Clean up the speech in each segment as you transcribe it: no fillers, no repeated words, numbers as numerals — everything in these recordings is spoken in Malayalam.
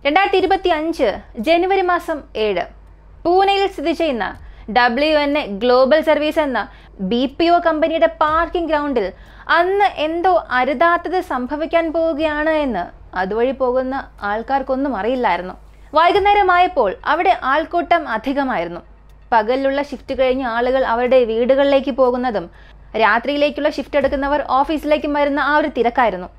2025 ജനുവരി മാസം 7 പൂനെയിൽ സ്ഥിതി ചെയ്യുന്ന WNA ഗ്ലോബൽ സർവീസ് എന്ന BPO കമ്പനിയുടെ പാർക്കിംഗ് ഗ്രൗണ്ടിൽ അന്ന് എന്തോ അരുതാത്തത് സംഭവിക്കാൻ പോവുകയാണ് എന്ന് അതുവഴി പോകുന്ന ആൾക്കാർക്കൊന്നും അറിയില്ലായിരുന്നു. വൈകുന്നേരമായപ്പോൾ അവിടെ ആൾക്കൂട്ടം അധികമായിരുന്നു. പകലിലുള്ള ഷിഫ്റ്റ് കഴിഞ്ഞ് ആളുകൾ അവരുടെ വീടുകളിലേക്ക് പോകുന്നതും രാത്രിയിലേക്കുള്ള ഷിഫ്റ്റ് എടുക്കുന്നവർ ഓഫീസിലേക്കും വരുന്ന ആ ഒരു തിരക്കായിരുന്നു.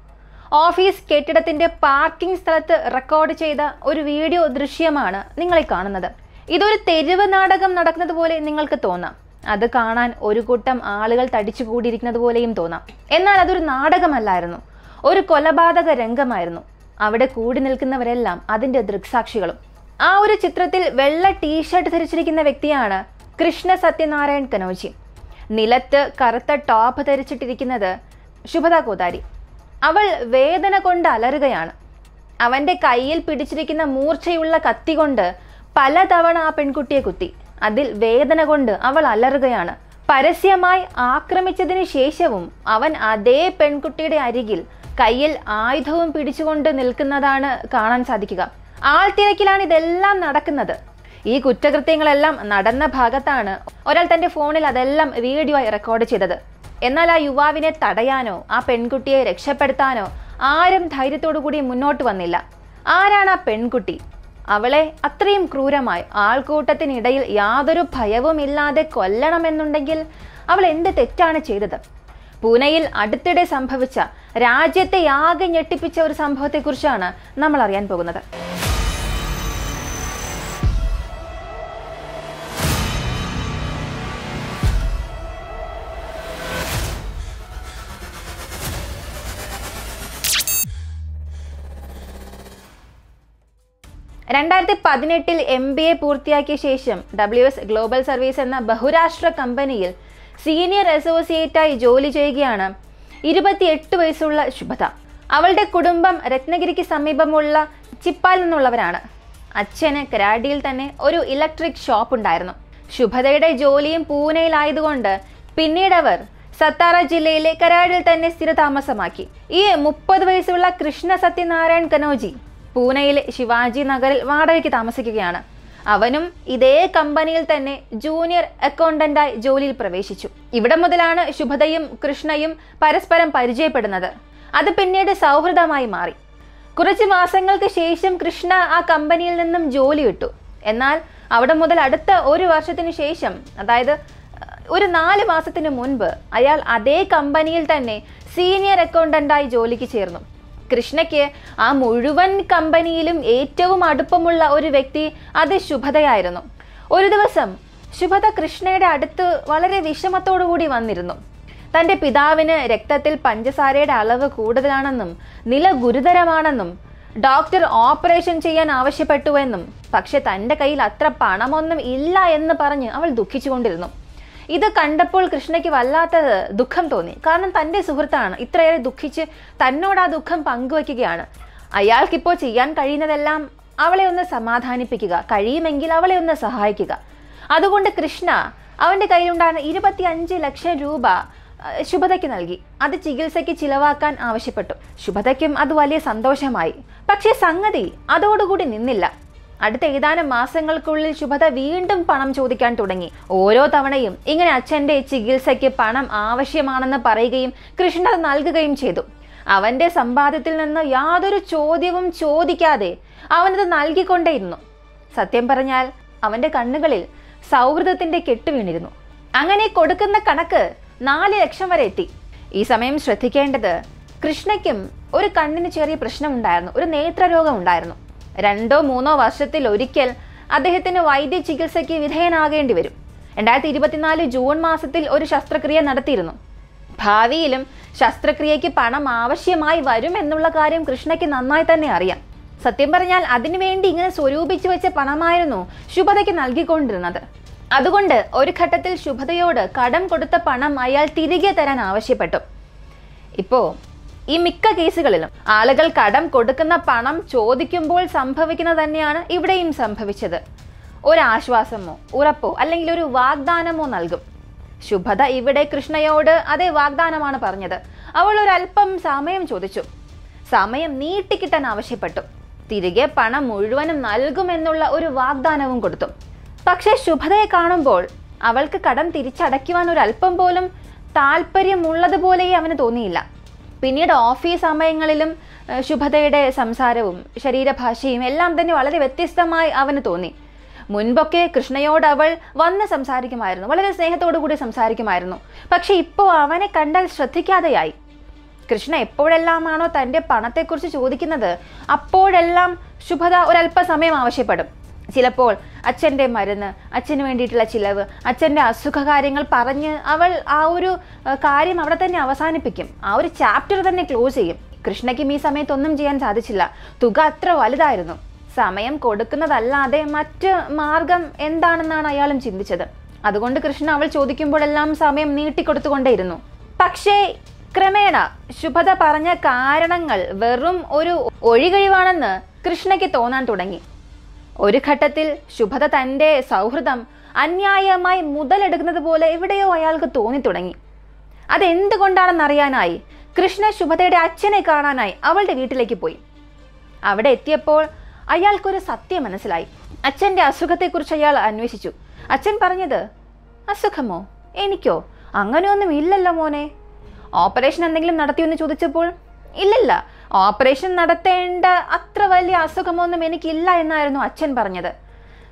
ഓഫീസ് കെട്ടിടത്തിന്റെ പാർക്കിംഗ് സ്ഥലത്ത് റെക്കോർഡ് ചെയ്ത ഒരു വീഡിയോ ദൃശ്യമാണ് നിങ്ങളെ കാണുന്നത്. ഇതൊരു തെരുവ് നാടകം നടക്കുന്നത് പോലെ നിങ്ങൾക്ക് തോന്നാം. അത് കാണാൻ ഒരു കൂട്ടം ആളുകൾ തടിച്ചു കൂടിയിരിക്കുന്നത് പോലെയും തോന്നാം. എന്നാൽ അതൊരു നാടകമല്ലായിരുന്നു, ഒരു കൊലപാതക രംഗമായിരുന്നു. അവിടെ കൂടി നിൽക്കുന്നവരെല്ലാം അതിന്റെ ദൃക്സാക്ഷികളും. ആ ഒരു ചിത്രത്തിൽ വെള്ള ടീഷർട്ട് ധരിച്ചിരിക്കുന്ന വ്യക്തിയാണ് കൃഷ്ണ സത്യനാരായൺ കനോജി. നിലത്ത് കറുത്ത ടോപ്പ് ധരിച്ചിട്ടിരിക്കുന്നത് ശുഭദ കോതാരി. അവൾ വേദന കൊണ്ട് അലറുകയാണ്. അവന്റെ കയ്യിൽ പിടിച്ചിരിക്കുന്ന മൂർച്ചയുള്ള കത്തി കൊണ്ട് പലതവണ ആ പെൺകുട്ടിയെ കുത്തി. അതിൽ വേദന കൊണ്ട് അവൾ അലറുകയാണ്. പരസ്യമായി ആക്രമിച്ചതിന് ശേഷവും അവൻ അതേ പെൺകുട്ടിയുടെ അരികിൽ കയ്യിൽ ആയുധവും പിടിച്ചുകൊണ്ട് നിൽക്കുന്നതാണ് കാണാൻ സാധിക്കുക. ആൾത്തിരക്കിലാണ് ഇതെല്ലാം നടക്കുന്നത്. ഈ കുറ്റകൃത്യങ്ങളെല്ലാം നടന്ന ഭാഗത്താണ് ഒരാൾ തന്റെ ഫോണിൽ അതെല്ലാം വീഡിയോ ആയി റെക്കോർഡ് ചെയ്തത്. എന്നാൽ ആ യുവാവിനെ തടയാനോ ആ പെൺകുട്ടിയെ രക്ഷപ്പെടുത്താനോ ആരും ധൈര്യത്തോടു കൂടി മുന്നോട്ട് വന്നില്ല. ആരാണ് ആ പെൺകുട്ടി? അവളെ അത്രയും ക്രൂരമായി ആൾക്കൂട്ടത്തിനിടയിൽ യാതൊരു ഭയവും ഇല്ലാതെ കൊല്ലണമെന്നുണ്ടെങ്കിൽ അവൾ എന്ത് തെറ്റാണ് ചെയ്തത്? പൂനെയിൽ അടുത്തിടെ സംഭവിച്ച രാജ്യത്തെ ആകെ ഞെട്ടിപ്പിച്ച ഒരു സംഭവത്തെക്കുറിച്ചാണ് നമ്മൾ അറിയാൻ പോകുന്നത്. (2018) MBA പൂർത്തിയാക്കിയ ശേഷം WS ഗ്ലോബൽ സർവീസ് എന്ന ബഹുരാഷ്ട്ര കമ്പനിയിൽ സീനിയർ അസോസിയേറ്റായി ജോലി ചെയ്യുകയാണ് 28 വയസ്സുള്ള ശുഭദ. അവളുടെ കുടുംബം രത്നഗിരിക്ക് സമീപമുള്ള ചിപ്പാൽ നിന്നുള്ളവരാണ്. അച്ഛന് കരാഡിയിൽ തന്നെ ഒരു ഇലക്ട്രിക് ഷോപ്പ് ഉണ്ടായിരുന്നു. ശുഭദയുടെ ജോലിയും പൂനെയിലായതുകൊണ്ട് പിന്നീട് അവർ സത്താറ ജില്ലയിലെ കരാഡിയിൽ തന്നെ സ്ഥിരതാമസമാക്കി. ഈ 30 വയസ്സുള്ള കൃഷ്ണ സത്യനാരായൺ കനോജി പൂനെയിലെ ശിവാജി നഗറിൽ വാടകയ്ക്ക് താമസിക്കുകയാണ്. അവനും ഇതേ കമ്പനിയിൽ തന്നെ ജൂനിയർ അക്കൗണ്ടന്റായി ജോലിയിൽ പ്രവേശിച്ചു. ഇവിടെ മുതലാണ് ശുഭദയും കൃഷ്ണയും പരസ്പരം പരിചയപ്പെടുന്നത്. അത് പിന്നീട് സൗഹൃദമായി മാറി. കുറച്ച് മാസങ്ങൾക്ക് ശേഷം കൃഷ്ണ ആ കമ്പനിയിൽ നിന്നും ജോലി വിട്ടു. എന്നാൽ അവിടെ മുതൽ അടുത്ത ഒരു വർഷത്തിന് ശേഷം, അതായത് ഒരു 4 മാസത്തിന് മുൻപ് അയാൾ അതേ കമ്പനിയിൽ തന്നെ സീനിയർ അക്കൗണ്ടന്റായി ജോലിക്ക് ചേർന്നു. കൃഷ്ണയ്ക്ക് ആ മുഴുവൻ കമ്പനിയിലും ഏറ്റവും അടുപ്പമുള്ള ഒരു വ്യക്തി അത് ശുഭദയായിരുന്നു. ഒരു ദിവസം ശുഭദ കൃഷ്ണയുടെ അടുത്ത് വളരെ വിഷമത്തോടു കൂടി വന്നിരുന്നു. തൻ്റെ പിതാവിന് രക്തത്തിൽ പഞ്ചസാരയുടെ അളവ് കൂടുതലാണെന്നും നില ഗുരുതരമാണെന്നും ഡോക്ടർ ഓപ്പറേഷൻ ചെയ്യാൻ ആവശ്യപ്പെട്ടുവെന്നും പക്ഷെ തൻ്റെ കയ്യിൽ അത്ര പണമൊന്നും ഇല്ല എന്ന് പറഞ്ഞ് അവൾ ദുഃഖിച്ചുകൊണ്ടിരുന്നു. ഇത് കണ്ടപ്പോൾ കൃഷ്ണയ്ക്ക് വല്ലാത്ത ദുഃഖം തോന്നി. കാരണം തൻ്റെ സുഹൃത്താണ്, ഇത്രയേറെ ദുഃഖിച്ച് തന്നോട് ആ ദുഃഖം പങ്കുവയ്ക്കുകയാണ്. അയാൾക്കിപ്പോൾ ചെയ്യാൻ കഴിയുന്നതെല്ലാം അവളെ ഒന്ന് സമാധാനിപ്പിക്കുക, കഴിയുമെങ്കിൽ അവളെ ഒന്ന് സഹായിക്കുക. അതുകൊണ്ട് കൃഷ്ണ അവൻ്റെ കയ്യിലുണ്ടായിരുന്ന 25 ലക്ഷം രൂപ ശുഭദയ്ക്ക് നൽകി. അത് ചികിത്സയ്ക്ക് ചിലവാക്കാൻ ആവശ്യപ്പെട്ടു. ശുഭദയ്ക്കും അത് വലിയ സന്തോഷമായി. പക്ഷേ സംഗതി അതോടുകൂടി നിന്നില്ല. അടുത്ത ഏതാനും മാസങ്ങൾക്കുള്ളിൽ ശുഭദ വീണ്ടും പണം ചോദിക്കാൻ തുടങ്ങി. ഓരോ തവണയും ഇങ്ങനെ അച്ഛൻ്റെ ചികിത്സയ്ക്ക് പണം ആവശ്യമാണെന്ന് പറയുകയും കൃഷ്ണ അത് നൽകുകയും ചെയ്തു. അവൻ്റെ സമ്പാദ്യത്തിൽ നിന്ന് യാതൊരു ചോദ്യവും ചോദിക്കാതെ അവനത് നൽകിക്കൊണ്ടേയിരുന്നു. സത്യം പറഞ്ഞാൽ അവൻ്റെ കണ്ണുകളിൽ സൗഹൃദത്തിൻ്റെ കെട്ടുവീണിരുന്നു. അങ്ങനെ കൊടുക്കുന്ന കണക്ക് 4 ലക്ഷം വരെ എത്തി. ഈ സമയം ശ്രദ്ധിക്കേണ്ടത്, കൃഷ്ണയ്ക്കും ഒരു കണ്ണിന് ചെറിയ പ്രശ്നമുണ്ടായിരുന്നു, ഒരു നേത്രരോഗം ഉണ്ടായിരുന്നു. 2-3 വർഷത്തിൽ ഒരിക്കൽ അദ്ദേഹത്തിന് വൈദ്യ ചികിത്സയ്ക്ക് വിധേയനാകേണ്ടി വരും. 2024 ജൂൺ മാസത്തിൽ ഒരു ശസ്ത്രക്രിയ നടത്തിയിരുന്നു. ഭാവിയിലും ശസ്ത്രക്രിയയ്ക്ക് പണം ആവശ്യമായി വരും എന്നുള്ള കാര്യം കൃഷ്ണയ്ക്ക് നന്നായി തന്നെ അറിയാം. സത്യം പറഞ്ഞാൽ അതിനുവേണ്ടി ഇങ്ങനെ സ്വരൂപിച്ചു വെച്ച പണമായിരുന്നു ശുഭദയ്ക്ക് നൽകിക്കൊണ്ടിരുന്നത്. അതുകൊണ്ട് ഒരു ഘട്ടത്തിൽ ശുഭദയോട് കടം കൊടുത്ത പണം അയാൾ തിരികെ തരാൻ ആവശ്യപ്പെട്ടു. ഇപ്പോൾ ഈ മിക്ക കേസുകളിലും ആളുകൾ കടം കൊടുക്കുന്ന പണം ചോദിക്കുമ്പോൾ സംഭവിക്കുന്നത് തന്നെയാണ് ഇവിടെയും സംഭവിച്ചത്. ഒരാശ്വാസമോ ഉറപ്പോ അല്ലെങ്കിൽ ഒരു വാഗ്ദാനമോ നൽകും. ശുഭദ ഇവിടെ കൃഷ്ണയോട് അതേ വാഗ്ദാനമാണ് പറഞ്ഞത്. അവൾ ഒരല്പം സമയം ചോദിച്ചു. സമയം നീട്ടിക്കിട്ടാൻ ആവശ്യപ്പെട്ടു. തിരികെ പണം മുഴുവനും നൽകുമെന്നുള്ള ഒരു വാഗ്ദാനവും കൊടുത്തു. പക്ഷേ ശുഭദയെ കാണുമ്പോൾ അവൾക്ക് കടം തിരിച്ചടയ്ക്കുവാൻ ഒരല്പം പോലും താല്പര്യമുള്ളതുപോലെ അവന് തോന്നിയില്ല. പിന്നീട് ഓഫീസ് സമയങ്ങളിലും ശുഭദയുടെ സംസാരവും ശരീരഭാഷയും എല്ലാം തന്നെ വളരെ വ്യത്യസ്തമായി അവന് തോന്നി. മുൻപൊക്കെ കൃഷ്ണയോട് അവൾ വന്ന് സംസാരിക്കുമായിരുന്നു, വളരെ സ്നേഹത്തോടു കൂടി സംസാരിക്കുമായിരുന്നു. പക്ഷെ ഇപ്പോൾ അവനെ കണ്ടാൽ ശ്രദ്ധിക്കാതെയായി. കൃഷ്ണ എപ്പോഴെല്ലാമാണോ തൻ്റെ പണത്തെക്കുറിച്ച് ചോദിക്കുന്നത് അപ്പോഴെല്ലാം ശുഭദ ഒരല്പസമയം ആവശ്യപ്പെടും. ചിലപ്പോൾ അച്ഛൻ്റെ മരുന്ന്, അച്ഛന് വേണ്ടിയിട്ടുള്ള ചിലവ്, അച്ഛൻ്റെ അസുഖകാര്യങ്ങൾ പറഞ്ഞ് അവൾ ആ ഒരു കാര്യം അവിടെ തന്നെ അവസാനിപ്പിക്കും. ആ ഒരു ചാപ്റ്റർ തന്നെ ക്ലോസ് ചെയ്യും. കൃഷ്ണയ്ക്കും ഈ സമയത്തൊന്നും ചെയ്യാൻ സാധിച്ചില്ല. തുക അത്ര വലുതായിരുന്നു. സമയം കൊടുക്കുന്നതല്ലാതെ മറ്റ് മാർഗം എന്താണെന്നാണ് അയാളും ചിന്തിച്ചത്. അതുകൊണ്ട് കൃഷ്ണ അവൾ ചോദിക്കുമ്പോഴെല്ലാം സമയം നീട്ടിക്കൊടുത്തുകൊണ്ടേയിരുന്നു. പക്ഷേ ക്രമേണ ശുഭദ പറഞ്ഞ കാരണങ്ങൾ വെറും ഒരു ഒഴികഴിവാണെന്ന് കൃഷ്ണയ്ക്ക് തോന്നാൻ തുടങ്ങി. ഒരു ഘട്ടത്തിൽ ശുഭദ തൻ്റെ സൗഹൃദം അന്യായമായി മുതലെടുക്കുന്നത് പോലെ എവിടെയോ അയാൾക്ക് തോന്നി തുടങ്ങി. അതെന്തുകൊണ്ടാണെന്നറിയാനായി കൃഷ്ണ ശുഭദയുടെ അച്ഛനെ കാണാനായി അവളുടെ വീട്ടിലേക്ക് പോയി. അവിടെ എത്തിയപ്പോൾ അയാൾക്കൊരു സത്യം മനസ്സിലായി. അച്ഛൻ്റെ അസുഖത്തെക്കുറിച്ച് അയാൾ അന്വേഷിച്ചു. അച്ഛൻ പറഞ്ഞത്, അസുഖമോ? എനിക്കോ? അങ്ങനെയൊന്നും ഇല്ലല്ലോ മോനെ. ഓപ്പറേഷൻ എന്തെങ്കിലും നടത്തിയെന്ന് ചോദിച്ചപ്പോൾ, ഇല്ലില്ല, ഓപ്പറേഷൻ നടത്തേണ്ട അത്ര വലിയ അസുഖമൊന്നും എനിക്കില്ല എന്നായിരുന്നു അച്ഛൻ പറഞ്ഞത്.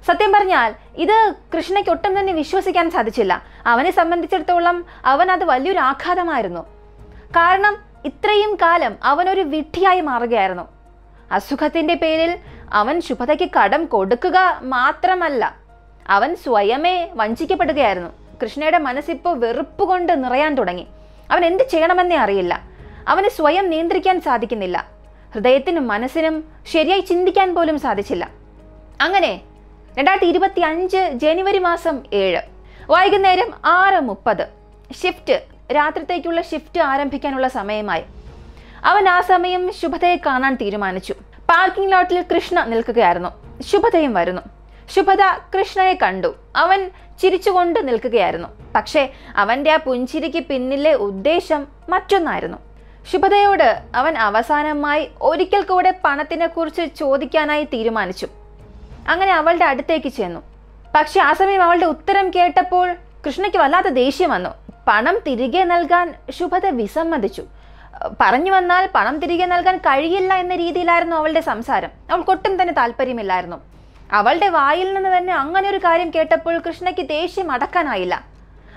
സത്യം പറഞ്ഞാൽ ഇത് കൃഷ്ണയ്ക്ക് ഒട്ടും തന്നെ വിശ്വസിക്കാൻ സാധിച്ചില്ല. അവനെ സംബന്ധിച്ചിടത്തോളം അവൻ അത് വലിയൊരു ആഘാതമായിരുന്നു. കാരണം ഇത്രയും കാലം അവനൊരു വിഡ്ഢിയായി മാറുകയായിരുന്നു. അസുഖത്തിൻ്റെ പേരിൽ അവൻ ശുഭദയ്ക്ക് കടം കൊടുക്കുക മാത്രമല്ല, അവൻ സ്വയമേ വഞ്ചിക്കപ്പെടുകയായിരുന്നു. കൃഷ്ണയുടെ മനസ്സിപ്പോൾ വെറുപ്പ് കൊണ്ട് നിറയാൻ തുടങ്ങി. അവൻ എന്ത് ചെയ്യണമെന്നേ അറിയില്ല. അവന് സ്വയം നിയന്ത്രിക്കാൻ സാധിക്കുന്നില്ല. ഹൃദയത്തിനും മനസ്സിനും ശരിയായി ചിന്തിക്കാൻ പോലും സാധിച്ചില്ല. അങ്ങനെ 2025 ജനുവരി മാസം 7 വൈകുന്നേരം 6:30 ഷിഫ്റ്റ്, രാത്രിത്തേക്കുള്ള ഷിഫ്റ്റ് ആരംഭിക്കാനുള്ള സമയമായി. അവൻ ആ സമയം ശുഭദയെ കാണാൻ തീരുമാനിച്ചു. പാർക്കിംഗ് ലോട്ടിൽ കൃഷ്ണ നിൽക്കുകയായിരുന്നു. ശുഭദയും വരുന്നു. ശുഭദ കൃഷ്ണയെ കണ്ടു. അവൻ ചിരിച്ചുകൊണ്ട് നിൽക്കുകയായിരുന്നു. പക്ഷേ അവൻ്റെ ആ പുഞ്ചിരിക്ക് പിന്നിലെ ഉദ്ദേശം മറ്റൊന്നായിരുന്നു. ശുഭദയോട് അവൻ അവസാനമായി ഒരിക്കൽ കൂടെ പണത്തിനെ കുറിച്ച് ചോദിക്കാനായി തീരുമാനിച്ചു. അങ്ങനെ അവളുടെ അടുത്തേക്ക് ചെന്നു. പക്ഷെ ആ സമയം അവളുടെ ഉത്തരം കേട്ടപ്പോൾ കൃഷ്ണയ്ക്ക് വല്ലാത്ത ദേഷ്യം വന്നു. പണം തിരികെ നൽകാൻ ശുഭദ വിസമ്മതിച്ചു. പറഞ്ഞു വന്നാൽ പണം തിരികെ നൽകാൻ കഴിയില്ല എന്ന രീതിയിലായിരുന്നു അവളുടെ സംസാരം. അവൾക്കൊട്ടും തന്നെ താല്പര്യമില്ലായിരുന്നു. അവളുടെ വായിൽ നിന്ന് തന്നെ അങ്ങനെ ഒരു കാര്യം കേട്ടപ്പോൾ കൃഷ്ണയ്ക്ക് ദേഷ്യം അടക്കാനായില്ല.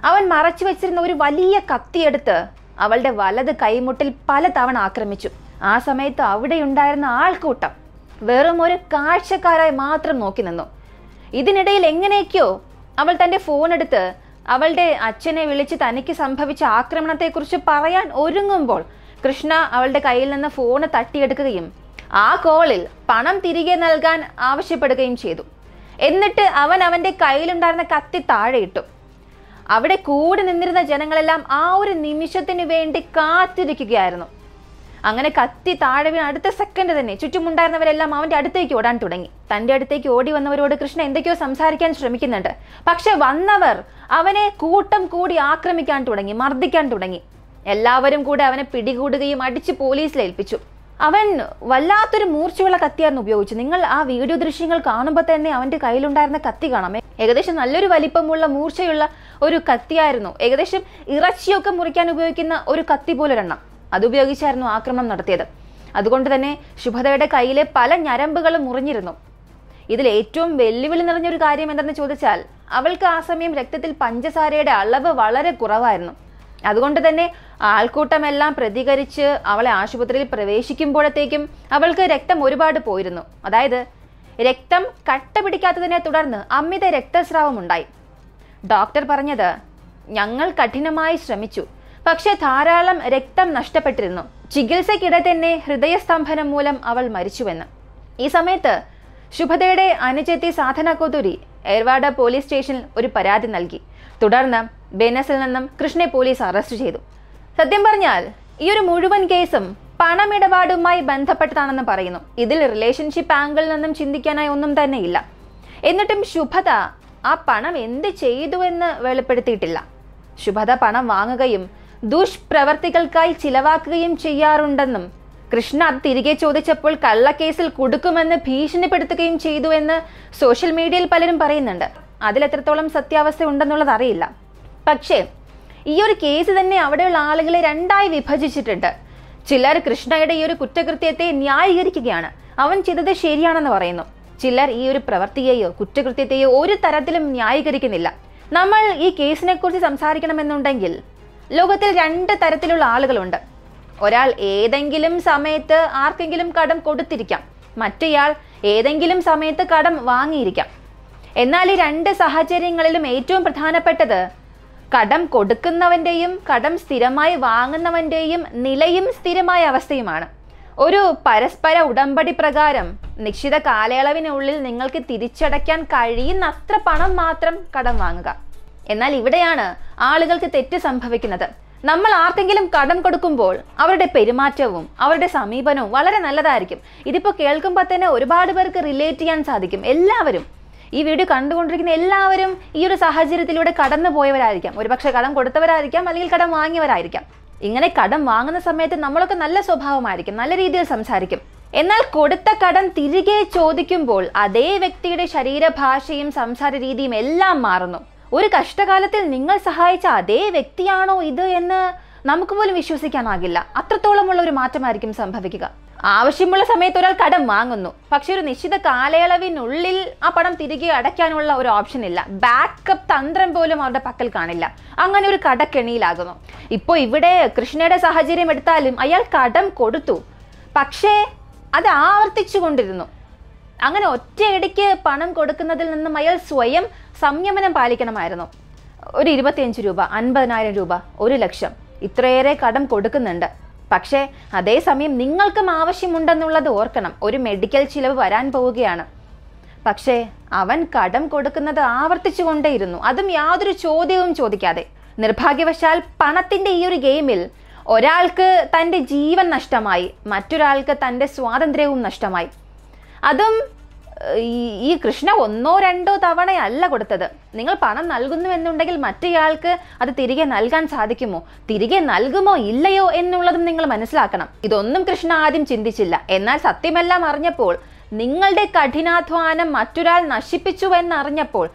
അവൻ മറച്ചു വെച്ചിരുന്ന ഒരു വലിയ കത്തിയെടുത്ത് അവളുടെ വലത് കൈമുട്ടിൽ പലതവണ ആക്രമിച്ചു. ആ സമയത്ത് അവിടെയുണ്ടായിരുന്ന ആൾക്കൂട്ടം വെറും ഒരു കാഴ്ചക്കാരായി മാത്രം നോക്കി നിന്നു. ഇതിനിടയിൽ എങ്ങനെയൊക്കെയോ അവൾ തൻ്റെ ഫോൺ എടുത്ത് അവളുടെ അച്ഛനെ വിളിച്ച് തനിക്ക് സംഭവിച്ച ആക്രമണത്തെക്കുറിച്ച് പറയാൻ ഒരുങ്ങുമ്പോൾ കൃഷ്ണ അവളുടെ കയ്യിൽ നിന്ന് ഫോണ് തട്ടിയെടുക്കുകയും ആ കോളിൽ പണം തിരികെ നൽകാൻ ആവശ്യപ്പെടുകയും ചെയ്തു. എന്നിട്ട് അവൻ അവൻ്റെ കയ്യിലുണ്ടായിരുന്ന കത്തി താഴെയിട്ടു. അവിടെ കൂടി നിന്നിരുന്ന ജനങ്ങളെല്ലാം ആ ഒരു നിമിഷത്തിന് വേണ്ടി കാത്തിരിക്കുകയായിരുന്നു. അങ്ങനെ കത്തി താഴെ വീണ അടുത്ത സെക്കൻഡ് തന്നെ ചുറ്റുമുണ്ടായിരുന്നവരെല്ലാം അവൻ്റെ അടുത്തേക്ക് ഓടാൻ തുടങ്ങി. തൻ്റെ അടുത്തേക്ക് ഓടി വന്നവരോട് കൃഷ്ണ എന്തൊക്കെയോ സംസാരിക്കാൻ ശ്രമിക്കുന്നുണ്ട്. പക്ഷെ വന്നവർ അവനെ കൂട്ടം കൂടി ആക്രമിക്കാൻ തുടങ്ങി, മർദ്ദിക്കാൻ തുടങ്ങി. എല്ലാവരും കൂടെ അവനെ പിടികൂടുകയും അടിച്ച് പോലീസിൽ ഏൽപ്പിച്ചു. അവൻ വല്ലാത്തൊരു മൂർച്ചയുള്ള കത്തിയായിരുന്നു ഉപയോഗിച്ചു. നിങ്ങൾ ആ വീഡിയോ ദൃശ്യങ്ങൾ കാണുമ്പോൾ തന്നെ അവൻ്റെ കയ്യിലുണ്ടായിരുന്ന കത്തി കാണാം. ഏകദേശം നല്ലൊരു വലിപ്പമുള്ള മൂർച്ചയുള്ള ഒരു കത്തിയായിരുന്നു. ഏകദേശം ഇറച്ചിയൊക്കെ മുറിക്കാൻ ഉപയോഗിക്കുന്ന ഒരു കത്തി പോലൊരെണ്ണം അതുപയോഗിച്ചായിരുന്നു ആക്രമണം നടത്തിയത്. അതുകൊണ്ട് തന്നെ ശുഭദയുടെ കയ്യിലെ പല ഞരമ്പുകളും മുറിഞ്ഞിരുന്നു. ഇതിൽ ഏറ്റവും വെല്ലുവിളി നിറഞ്ഞൊരു കാര്യം എന്തെന്ന് ചോദിച്ചാൽ അവൾക്ക് ആ സമയം രക്തത്തിൽ പഞ്ചസാരയുടെ അളവ് വളരെ കുറവായിരുന്നു. അതുകൊണ്ട് തന്നെ ആൾക്കൂട്ടമെല്ലാം പ്രതികരിച്ച് അവളെ ആശുപത്രിയിൽ പ്രവേശിക്കുമ്പോഴത്തേക്കും അവൾക്ക് രക്തം ഒരുപാട് പോയിരുന്നു. അതായത് രക്തം കട്ട പിടിക്കാത്തതിനെ തുടർന്ന് അമിത രക്തസ്രാവം ഉണ്ടായി. ഡോക്ടർ പറഞ്ഞത്, ഞങ്ങൾ കഠിനമായി ശ്രമിച്ചു, പക്ഷെ ധാരാളം രക്തം നഷ്ടപ്പെട്ടിരുന്നു. ചികിത്സയ്ക്കിടെ തന്നെ ഹൃദയസ്തംഭനം മൂലം അവൾ മരിച്ചുവെന്ന്. ഈ സമയത്ത് ശുഭദയുടെ അനുജത്തി സാധന കൊതൂരി ഏർവാഡ പോലീസ് സ്റ്റേഷനിൽ ഒരു പരാതി നൽകി. തുടർന്ന് ബെനസിൽ നിന്നും കൃഷ്ണയെ പോലീസ് അറസ്റ്റ് ചെയ്തു. സത്യം പറഞ്ഞാൽ ഈ ഒരു മുഴുവൻ കേസും പണമിടപാടുമായി ബന്ധപ്പെട്ടതാണെന്ന് പറയുന്നു. ഇതിൽ റിലേഷൻഷിപ്പ് ആംഗിളിൽ നിന്നും ചിന്തിക്കാനായി ഒന്നും തന്നെ ഇല്ല. എന്നിട്ടും ശുഭദ ആ പണം എന്ത് ചെയ്തുവെന്ന് വെളിപ്പെടുത്തിയിട്ടില്ല. ശുഭദ പണം വാങ്ങുകയും ദുഷ്പ്രവർത്തികൾക്കായി ചിലവാക്കുകയും ചെയ്യാറുണ്ടെന്നും കൃഷ്ണ അത് തിരികെ ചോദിച്ചപ്പോൾ കള്ളക്കേസിൽ കുടുക്കുമെന്ന് ഭീഷണിപ്പെടുത്തുകയും ചെയ്തു എന്ന് സോഷ്യൽ മീഡിയയിൽ പലരും പറയുന്നുണ്ട്. അതിലെത്രത്തോളം സത്യാവസ്ഥ ഉണ്ടെന്നുള്ളത് അറിയില്ല. പക്ഷേ ഈ ഒരു കേസ് തന്നെ അവിടെയുള്ള ആളുകളെ രണ്ടായി വിഭജിച്ചിട്ടുണ്ട്. ചിലർ കൃഷ്ണയുടെ ഈ ഒരു കുറ്റകൃത്യത്തെ ന്യായീകരിക്കുകയാണ്, അവൻ ചെയ്തത് ശരിയാണെന്ന് പറയുന്നു. ചിലർ ഈ ഒരു പ്രവൃത്തിയെയോ കുറ്റകൃത്യത്തെയോ ഒരു തരത്തിലും ന്യായീകരിക്കുന്നില്ല. നമ്മൾ ഈ കേസിനെ കുറിച്ച് സംസാരിക്കണമെന്നുണ്ടെങ്കിൽ ലോകത്തിൽ രണ്ട് തരത്തിലുള്ള ആളുകളുണ്ട്. ഒരാൾ ഏതെങ്കിലും സമയത്ത് ആർക്കെങ്കിലും കടം കൊടുത്തിരിക്കാം, മറ്റേയാൾ ഏതെങ്കിലും സമയത്ത് കടം വാങ്ങിയിരിക്കാം. എന്നാൽ ഈ രണ്ട് സാഹചര്യങ്ങളിലും ഏറ്റവും പ്രധാനപ്പെട്ടത് കടം കൊടുക്കുന്നവന്റെയും കടം സ്ഥിരമായി വാങ്ങുന്നവന്റെയും നിലയും സ്ഥിരമായ അവസ്ഥയുമാണ്. ഒരു പരസ്പര ഉടമ്പടി പ്രകാരം നിശ്ചിത കാലയളവിനുള്ളിൽ നിങ്ങൾക്ക് തിരിച്ചടയ്ക്കാൻ കഴിയുന്നത്ര പണം മാത്രം കടം വാങ്ങുക. എന്നാൽ ഇവിടെയാണ് ആളുകൾക്ക് തെറ്റ് സംഭവിക്കുന്നത്. നമ്മൾ ആർക്കെങ്കിലും കടം കൊടുക്കുമ്പോൾ അവരുടെ പെരുമാറ്റവും അവരുടെ സമീപനവും വളരെ നല്ലതായിരിക്കും. ഇതിപ്പോൾ കേൾക്കുമ്പോൾ തന്നെ ഒരുപാട് പേർക്ക് റിലേറ്റ് ചെയ്യാൻ സാധിക്കും. എല്ലാവരും ഈ വീഡിയോ കണ്ടുകൊണ്ടിരിക്കുന്ന എല്ലാവരും ഈ ഒരു സാഹചര്യത്തിലൂടെ കടന്നു പോയവരായിരിക്കാം. ഒരുപക്ഷെ കടം കൊടുത്തവരായിരിക്കാം, അല്ലെങ്കിൽ കടം വാങ്ങിയവരായിരിക്കാം. ഇങ്ങനെ കടം വാങ്ങുന്ന സമയത്ത് നമ്മളൊക്കെ നല്ല സ്വഭാവമായിരിക്കും, നല്ല രീതിയിൽ സംസാരിക്കും. എന്നാൽ കൊടുത്ത കടം തിരികെ ചോദിക്കുമ്പോൾ അതേ വ്യക്തിയുടെ ശരീരഭാഷയും സംസാര രീതിയും എല്ലാം മാറുന്നു. ഒരു കഷ്ടകാലത്തിൽ നിങ്ങൾ സഹായിച്ച അതേ വ്യക്തിയാണോ ഇത് എന്ന് നമുക്ക് പോലും വിശ്വസിക്കാനാകില്ല. അത്രത്തോളമുള്ള ഒരു മാറ്റമായിരിക്കും സംഭവിക്കുക. ആവശ്യമുള്ള സമയത്ത് ഒരാൾ കടം വാങ്ങുന്നു, പക്ഷെ ഒരു നിശ്ചിത കാലയളവിനുള്ളിൽ ആ പണം തിരികെ അടയ്ക്കാനുള്ള ഒരു ഓപ്ഷൻ ഇല്ല. ബാക്കപ്പ് തന്ത്രം പോലും അവരുടെ പക്കൽ കാണില്ല. അങ്ങനെ ഒരു കടക്കെണിയിലാകുന്നു. ഇപ്പോൾ ഇവിടെ കൃഷ്ണയുടെ സാഹചര്യം എടുത്താലും അയാൾ കടം കൊടുത്തു, പക്ഷേ അത് ആവർത്തിച്ചു കൊണ്ടിരുന്നു. അങ്ങനെ ഒറ്റയടിക്ക് പണം കൊടുക്കുന്നതിൽ നിന്നും അയാൾ സ്വയം സംയമനം പാലിക്കണമായിരുന്നു. ഒരു 25 രൂപ, 50,000 രൂപ, 1 ലക്ഷം ഇത്രയേറെ കടം കൊടുക്കുന്നുണ്ട്. പക്ഷേ അതേസമയം നിങ്ങൾക്കും ആവശ്യമുണ്ടെന്നുള്ളത് ഓർക്കണം. ഒരു മെഡിക്കൽ ചിലവ് വരാൻ പോവുകയാണ്. പക്ഷേ അവൻ കടം കൊടുക്കുന്നത് ആവർത്തിച്ചു കൊണ്ടേയിരുന്നു, അതും യാതൊരു ചോദ്യവും ചോദിക്കാതെ. നിർഭാഗ്യവശാൽ പണത്തിന്റെ ഈ ഒരു ഗെയിമിൽ ഒരാൾക്ക് തൻ്റെ ജീവൻ നഷ്ടമായി, മറ്റൊരാൾക്ക് തൻ്റെ സ്വാതന്ത്ര്യവും നഷ്ടമായി. അതും ഈ കൃഷ്ണ 1-2 തവണയല്ല കൊടുത്തത്. നിങ്ങൾ പണം നൽകുന്നു എന്നുണ്ടെങ്കിൽ മറ്റേയാൾക്ക് അത് തിരികെ നൽകാൻ സാധിക്കുമോ, തിരികെ നൽകുമോ ഇല്ലയോ എന്നുള്ളതും നിങ്ങൾ മനസ്സിലാക്കണം. ഇതൊന്നും കൃഷ്ണ ആദ്യം ചിന്തിച്ചില്ല. എന്നാൽ സത്യമെല്ലാം അറിഞ്ഞപ്പോൾ, നിങ്ങളുടെ കഠിനാധ്വാനം മറ്റൊരാൾ നശിപ്പിച്ചു എന്നറിഞ്ഞപ്പോൾ,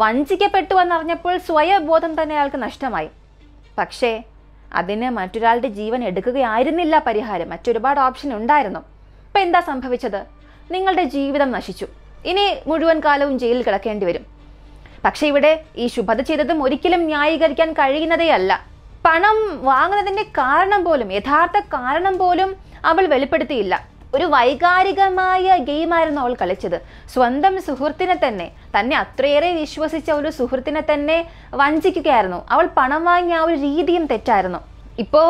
വഞ്ചിക്കപ്പെട്ടു എന്നറിഞ്ഞപ്പോൾ സ്വയബോധം തന്നെ അയാൾക്ക് നഷ്ടമായി. പക്ഷേ അതിന് മറ്റൊരാളുടെ ജീവൻ എടുക്കുകയായിരുന്നില്ല പരിഹാരം. മറ്റൊരുപാട് ഓപ്ഷൻ ഉണ്ടായിരുന്നു. ഇപ്പം എന്താ സംഭവിച്ചത്? നിങ്ങളുടെ ജീവിതം നശിച്ചു. ഇനി മുഴുവൻ കാലവും ജയിലിൽ കിടക്കേണ്ടി വരും. പക്ഷെ ഇവിടെ ഈ ശുഭത ചെയ്തതും ഒരിക്കലും ന്യായീകരിക്കാൻ കഴിയുന്നതേ അല്ല. പണം വാങ്ങുന്നതിൻ്റെ കാരണം പോലും, യഥാർത്ഥ കാരണം പോലും അവൾ വെളിപ്പെടുത്തിയില്ല. ഒരു വൈകാരികമായ ഗെയിമായിരുന്നു അവൾ കളിച്ചത്. സ്വന്തം സുഹൃത്തിനെ തന്നെ അത്രയേറെ വിശ്വസിച്ച ഒരു സുഹൃത്തിനെ തന്നെ വഞ്ചിക്കുകയായിരുന്നു അവൾ. പണം വാങ്ങിയ ആ ഒരു രീതിയും തെറ്റായിരുന്നു. ഇപ്പോൾ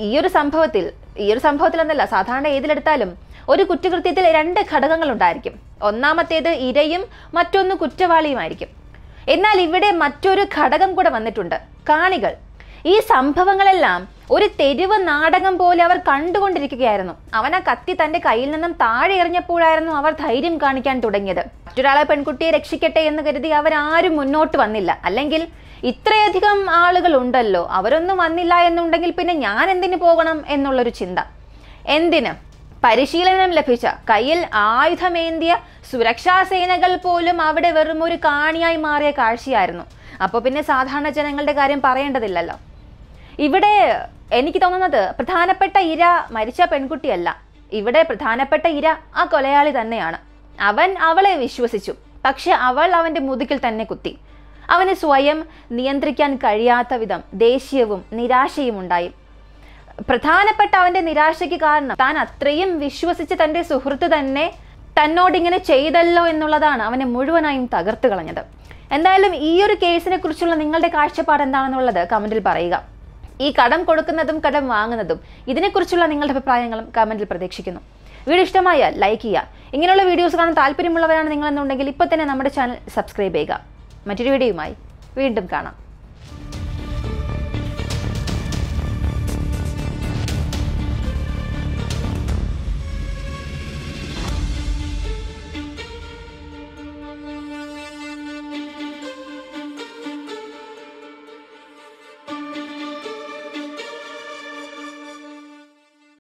ഈ ഒരു സംഭവത്തിൽ എന്നല്ല, സാധാരണ ഏതിലെടുത്താലും ഒരു കുറ്റകൃത്യത്തിൽ 2 ഘടകങ്ങൾ ഉണ്ടായിരിക്കും. ഒന്നാമത്തേത് ഇരയും മറ്റൊന്ന് കുറ്റവാളിയുമായിരിക്കും. എന്നാൽ ഇവിടെ മറ്റൊരു ഘടകം കൂടെ വന്നിട്ടുണ്ട്, കാണികൾ. ഈ സംഭവങ്ങളെല്ലാം ഒരു തെരുവ് നാടകം പോലെ അവർ കണ്ടുകൊണ്ടിരിക്കുകയായിരുന്നു. അവൻ ആ കത്തി തന്റെ കയ്യിൽ നിന്നും താഴെ എറിഞ്ഞപ്പോഴായിരുന്നു അവർ ധൈര്യം കാണിക്കാൻ തുടങ്ങിയത്. മറ്റൊരാളെ പെൺകുട്ടിയെ രക്ഷിക്കട്ടെ എന്ന് കരുതി അവരാരും മുന്നോട്ട് വന്നില്ല. അല്ലെങ്കിൽ ഇത്രയധികം ആളുകൾ ഉണ്ടല്ലോ, അവരൊന്നും വന്നില്ല എന്നുണ്ടെങ്കിൽ പിന്നെ ഞാൻ എന്തിനു പോകണം എന്നുള്ളൊരു ചിന്ത. എന്തിന്? പരിശീലനം ലഭിച്ച, കയ്യിൽ ആയുധമേന്തിയ സുരക്ഷാ സേനകൾ പോലും അവിടെ വെറും ഒരു കാണിയായി മാറിയ കാഴ്ചയായിരുന്നു. അപ്പോൾ പിന്നെ സാധാരണ ജനങ്ങളുടെ കാര്യം പറയേണ്ടതില്ലല്ലോ. ഇവിടെ എനിക്ക് തോന്നുന്നത് പ്രധാനപ്പെട്ട ഇര മരിച്ച പെൺകുട്ടിയല്ല. ഇവിടെ പ്രധാനപ്പെട്ട ഇര ആ കൊലയാളി തന്നെയാണ്. അവൻ അവളെ വിശ്വസിച്ചു, പക്ഷെ അവൾ അവന്റെ മുതുകിൽ തന്നെ കുത്തി. അവന് സ്വയം നിയന്ത്രിക്കാൻ കഴിയാത്ത വിധം ദേഷ്യവും നിരാശയും ഉണ്ടായി. പ്രധാനപ്പെട്ട അവന്റെ നിരാശയ്ക്ക് കാരണം താൻ അത്രയും വിശ്വസിച്ച് തൻ്റെ സുഹൃത്ത് തന്നെ തന്നോടിങ്ങനെ ചെയ്തല്ലോ എന്നുള്ളതാണ് അവനെ മുഴുവനായും തകർത്ത് കളഞ്ഞത്. എന്തായാലും ഈ ഒരു കേസിനെ കുറിച്ചുള്ള നിങ്ങളുടെ കാഴ്ചപ്പാട് എന്താണെന്നുള്ളത് കമന്റിൽ പറയുക. ഈ കടം കൊടുക്കുന്നതും കടം വാങ്ങുന്നതും ഇതിനെക്കുറിച്ചുള്ള നിങ്ങളുടെ അഭിപ്രായങ്ങളും കമന്റിൽ പ്രതീക്ഷിക്കുന്നു. വീഡിയോ ഇഷ്ടമായാൽ ലൈക്ക് ചെയ്യുക. ഇങ്ങനെയുള്ള വീഡിയോസ് കാണാൻ താല്പര്യമുള്ളവരാണ് നിങ്ങളെന്നുണ്ടെങ്കിൽ ഇപ്പോൾ തന്നെ നമ്മുടെ ചാനൽ സബ്സ്ക്രൈബ് ചെയ്യുക. മറ്റൊരു വീഡിയോയുമായി വീണ്ടും കാണാം.